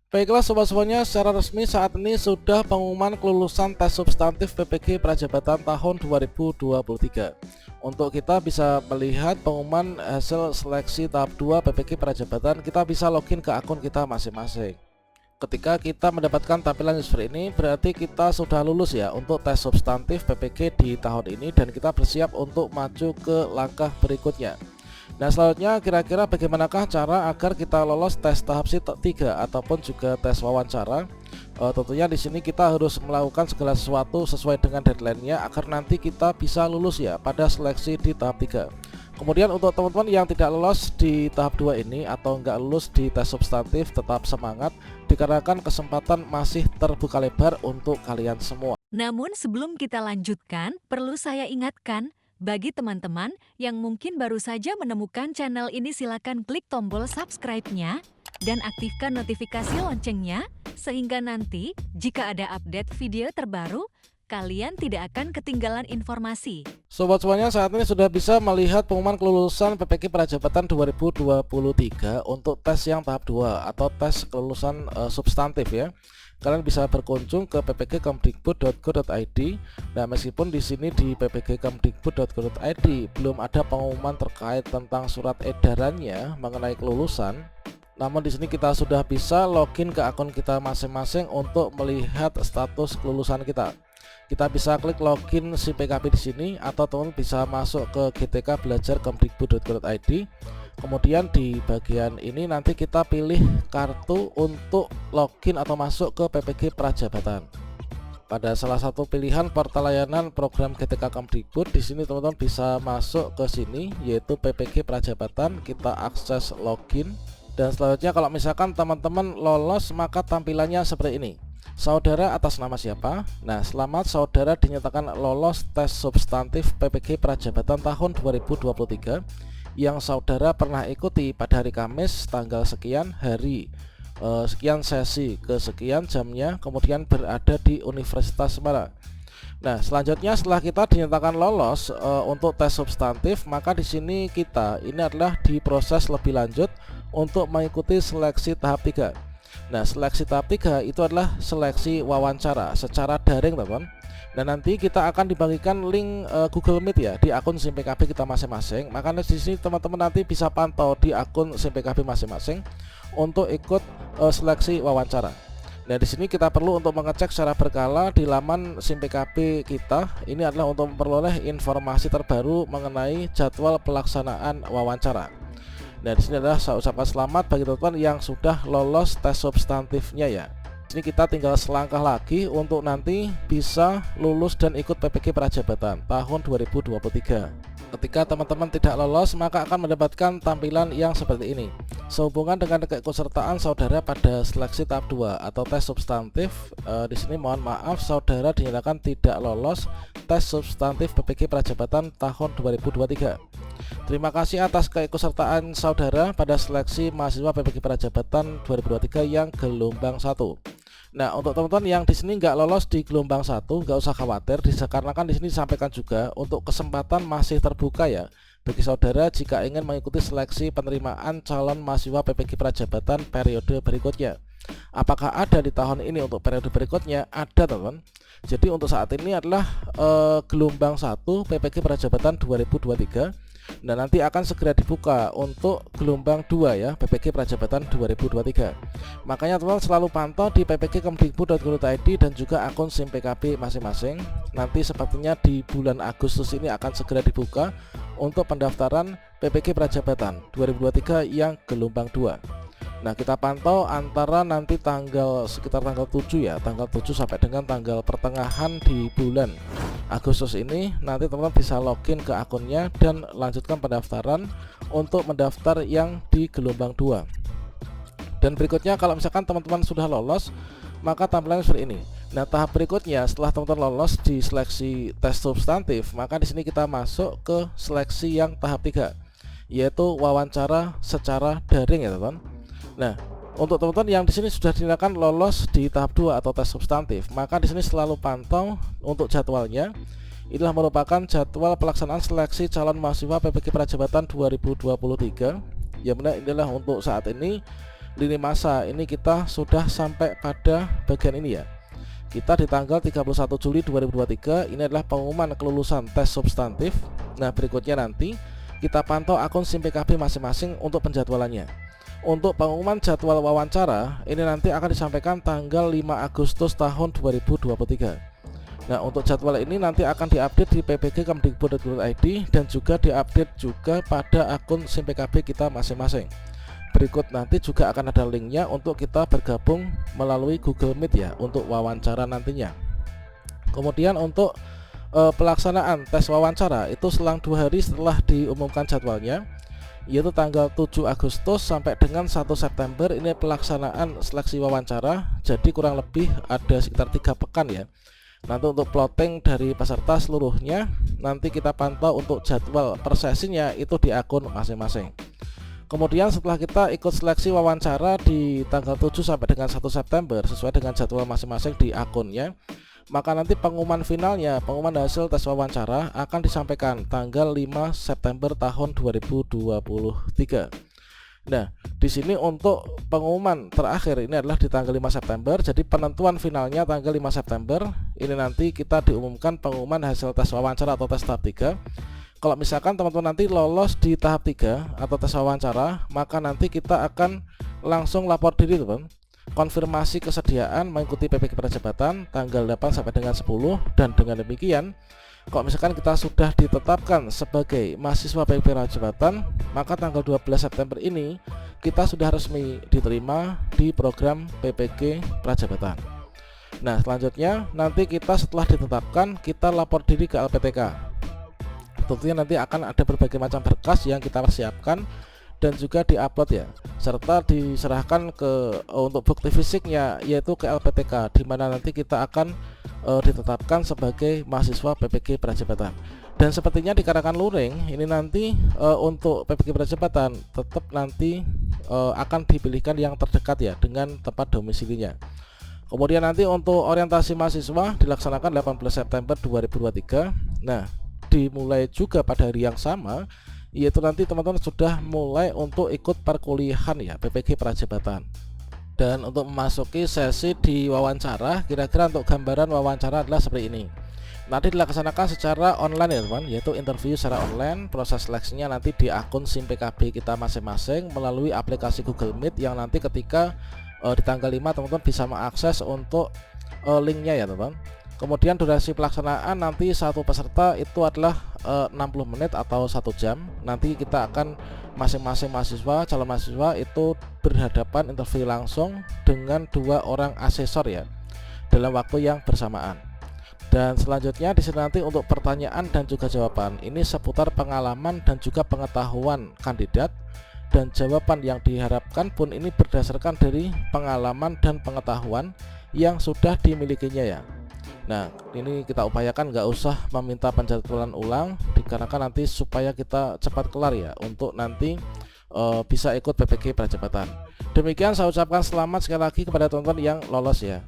Baiklah sobat-sobatnya, secara resmi saat ini sudah pengumuman kelulusan tes substantif PPG Prajabatan tahun 2023. Untuk kita bisa melihat pengumuman hasil seleksi tahap 2 PPG Prajabatan, kita bisa login ke akun kita masing-masing. Ketika kita mendapatkan tampilan seperti ini, berarti kita sudah lulus ya untuk tes substantif PPG di tahun ini, dan kita bersiap untuk maju ke langkah berikutnya. Nah, selanjutnya kira-kira bagaimanakah cara agar kita lolos tes tahap 3 ataupun juga tes wawancara? Tentunya di sini kita harus melakukan segala sesuatu sesuai dengan deadline-nya agar nanti kita bisa lulus ya pada seleksi di tahap 3. Kemudian untuk teman-teman yang tidak lolos di tahap 2 ini atau nggak lulus di tes substantif, tetap semangat dikarenakan kesempatan masih terbuka lebar untuk kalian semua. Namun sebelum kita lanjutkan, perlu saya ingatkan, bagi teman-teman yang mungkin baru saja menemukan channel ini, silakan klik tombol subscribe-nya dan aktifkan notifikasi loncengnya, sehingga nanti jika ada update video terbaru, kalian tidak akan ketinggalan informasi. Sobat semuanya, saat ini sudah bisa melihat pengumuman kelulusan PPG Prajabatan 2023 untuk tes yang tahap 2 atau tes kelulusan substantif ya. Kalian bisa berkunjung ke ppgkemdikbud.go.id. Nah, meskipun di sini di ppgkemdikbud.go.id belum ada pengumuman terkait tentang surat edarannya mengenai kelulusan, namun di sini kita sudah bisa login ke akun kita masing-masing untuk melihat status kelulusan kita. Kita bisa klik login si PKP di sini, atau teman bisa masuk ke GTK Belajar Kemdikbud.go.id. Kemudian di bagian ini nanti kita pilih kartu untuk login atau masuk ke PPG Prajabatan. Pada salah satu pilihan portal layanan program GTK Kemdikbud, di sini teman-teman bisa masuk ke sini yaitu PPG Prajabatan, kita akses login. Dan selanjutnya kalau misalkan teman-teman lolos, maka tampilannya seperti ini. Saudara atas nama siapa? Nah, selamat saudara dinyatakan lolos tes substantif PPG Prajabatan tahun 2023 yang saudara pernah ikuti pada hari Kamis tanggal sekian, hari sekian, sesi kesekian, jamnya, kemudian berada di Universitas Semarang. Nah, selanjutnya setelah kita dinyatakan lolos untuk tes substantif, maka di sini kita ini adalah diproses lebih lanjut untuk mengikuti seleksi tahap 3. Nah, seleksi tahap 3 itu adalah seleksi wawancara secara daring, teman-teman. Dan nanti kita akan dibagikan link Google Meet ya di akun SIM PKB kita masing-masing. Makanya di sini teman-teman nanti bisa pantau di akun SIM PKB masing-masing untuk ikut seleksi wawancara. Nah, di sini kita perlu untuk mengecek secara berkala di laman SIM PKB kita. Ini adalah untuk memperoleh informasi terbaru mengenai jadwal pelaksanaan wawancara. Nah, di sini adalah saya ucapkan selamat bagi teman-teman yang sudah lolos tes substantifnya ya. Ini kita tinggal selangkah lagi untuk nanti bisa lulus dan ikut PPG Prajabatan tahun 2023. Ketika teman-teman tidak lolos, maka akan mendapatkan tampilan yang seperti ini. Sehubungan dengan keikutsertaan saudara pada seleksi tahap 2 atau tes substantif, di sini mohon maaf saudara dinyatakan tidak lolos tes substantif PPG Prajabatan tahun 2023. Terima kasih atas keikutsertaan saudara pada seleksi mahasiswa PPG Prajabatan 2023 yang gelombang 1. Nah, untuk teman-teman yang di sini nggak lolos di gelombang 1, nggak usah khawatir, dikarenakan di sini disampaikan juga untuk kesempatan masih terbuka ya bagi saudara jika ingin mengikuti seleksi penerimaan calon mahasiswa PPG Prajabatan periode berikutnya. Apakah ada di tahun ini untuk periode berikutnya? Ada, teman-teman. Jadi untuk saat ini adalah gelombang 1 PPG Prajabatan 2023. Nah, nanti akan segera dibuka untuk gelombang 2 ya, PPG Prajabatan 2023. Makanya teman-teman selalu pantau di ppgkemdikbud.go.id dan juga akun SIM PKB masing-masing. Nanti sepertinya di bulan Agustus ini akan segera dibuka untuk pendaftaran PPG Prajabatan 2023 yang gelombang 2. Nah, kita pantau antara nanti sekitar tanggal 7 ya, tanggal 7 sampai dengan tanggal pertengahan di bulan Agustus ini. Nanti teman-teman bisa login ke akunnya dan lanjutkan pendaftaran untuk mendaftar yang di gelombang 2. Dan berikutnya kalau misalkan teman-teman sudah lolos, maka tampilannya seperti ini. Nah, tahap berikutnya setelah teman-teman lolos di seleksi tes substantif, maka di sini kita masuk ke seleksi yang tahap 3, yaitu wawancara secara daring ya, teman-teman. Nah, untuk teman-teman yang di sini sudah dinyatakan lolos di tahap 2 atau tes substantif, maka di sini selalu pantau untuk jadwalnya. Inilah merupakan jadwal pelaksanaan seleksi calon mahasiswa PPG Prajabatan 2023. Ya benar, inilah untuk saat ini lini masa ini kita sudah sampai pada bagian ini ya. Kita di tanggal 31 Juli 2023 ini adalah pengumuman kelulusan tes substantif. Nah, berikutnya nanti kita pantau akun SIM PKB masing-masing untuk penjadwalannya. Untuk pengumuman jadwal wawancara ini nanti akan disampaikan tanggal 5 Agustus tahun 2023. Nah, untuk jadwal ini nanti akan diupdate di ppg.kemdikbud.id dan juga diupdate juga pada akun SIM PKB kita masing-masing. Berikut nanti juga akan ada linknya untuk kita bergabung melalui Google Meet ya untuk wawancara nantinya. Kemudian untuk pelaksanaan tes wawancara itu selang 2 hari setelah diumumkan jadwalnya, yaitu tanggal 7 Agustus sampai dengan 1 September ini pelaksanaan seleksi wawancara. Jadi kurang lebih ada sekitar 3 pekan ya. Nanti untuk plotting dari peserta seluruhnya nanti kita pantau untuk jadwal per sesinya itu di akun masing-masing. Kemudian setelah kita ikut seleksi wawancara di tanggal 7 sampai dengan 1 September sesuai dengan jadwal masing-masing di akunnya, maka nanti pengumuman finalnya, pengumuman hasil tes wawancara akan disampaikan tanggal 5 September tahun 2023. Nah, di sini untuk pengumuman terakhir ini adalah di tanggal 5 September. Jadi penentuan finalnya tanggal 5 September. Ini nanti kita diumumkan pengumuman hasil tes wawancara atau tes tahap 3. Kalau misalkan teman-teman nanti lolos di tahap 3 atau tes wawancara, maka nanti kita akan langsung lapor diri, teman. Konfirmasi kesediaan mengikuti PPK Prajabatan tanggal 8 sampai dengan 10, dan dengan demikian kalau misalkan kita sudah ditetapkan sebagai mahasiswa PPK Prajabatan, maka tanggal 12 September ini kita sudah resmi diterima di program PPG Prajabatan. Nah, selanjutnya nanti kita setelah ditetapkan kita lapor diri ke LPTK. Tentunya nanti akan ada berbagai macam berkas yang kita persiapkan dan juga diupload ya, serta diserahkan ke untuk bukti fisiknya yaitu ke LPTK, di mana nanti kita akan ditetapkan sebagai mahasiswa PPG Prajabatan. Dan sepertinya dikarenakan luring ini nanti untuk PPG Prajabatan tetap nanti akan dipilihkan yang terdekat ya dengan tempat domisilinya. Kemudian nanti untuk orientasi mahasiswa dilaksanakan 18 September 2023. Nah, dimulai juga pada hari yang sama, yaitu nanti teman-teman sudah mulai untuk ikut perkuliahan ya PPG Prajabatan. Dan untuk memasuki sesi di wawancara, kira-kira untuk gambaran wawancara adalah seperti ini. Nanti dilaksanakan secara online ya teman, yaitu interview secara online. Proses seleksinya nanti di akun SIM PKB kita masing-masing melalui aplikasi Google Meet yang nanti ketika di tanggal 5 teman-teman bisa mengakses untuk linknya ya teman. Kemudian durasi pelaksanaan nanti satu peserta itu adalah 60 menit atau 1 jam. Nanti kita akan masing-masing mahasiswa, calon mahasiswa itu berhadapan interview langsung dengan 2 orang asesor ya dalam waktu yang bersamaan. Dan selanjutnya di sini nanti untuk pertanyaan dan juga jawaban ini seputar pengalaman dan juga pengetahuan kandidat, dan jawaban yang diharapkan pun ini berdasarkan dari pengalaman dan pengetahuan yang sudah dimilikinya ya. Nah, ini kita upayakan nggak usah meminta penjadwalan ulang, dikarenakan nanti supaya kita cepat kelar ya untuk nanti bisa ikut PPG Prajabatan. Demikian saya ucapkan selamat sekali lagi kepada teman-teman yang lolos ya.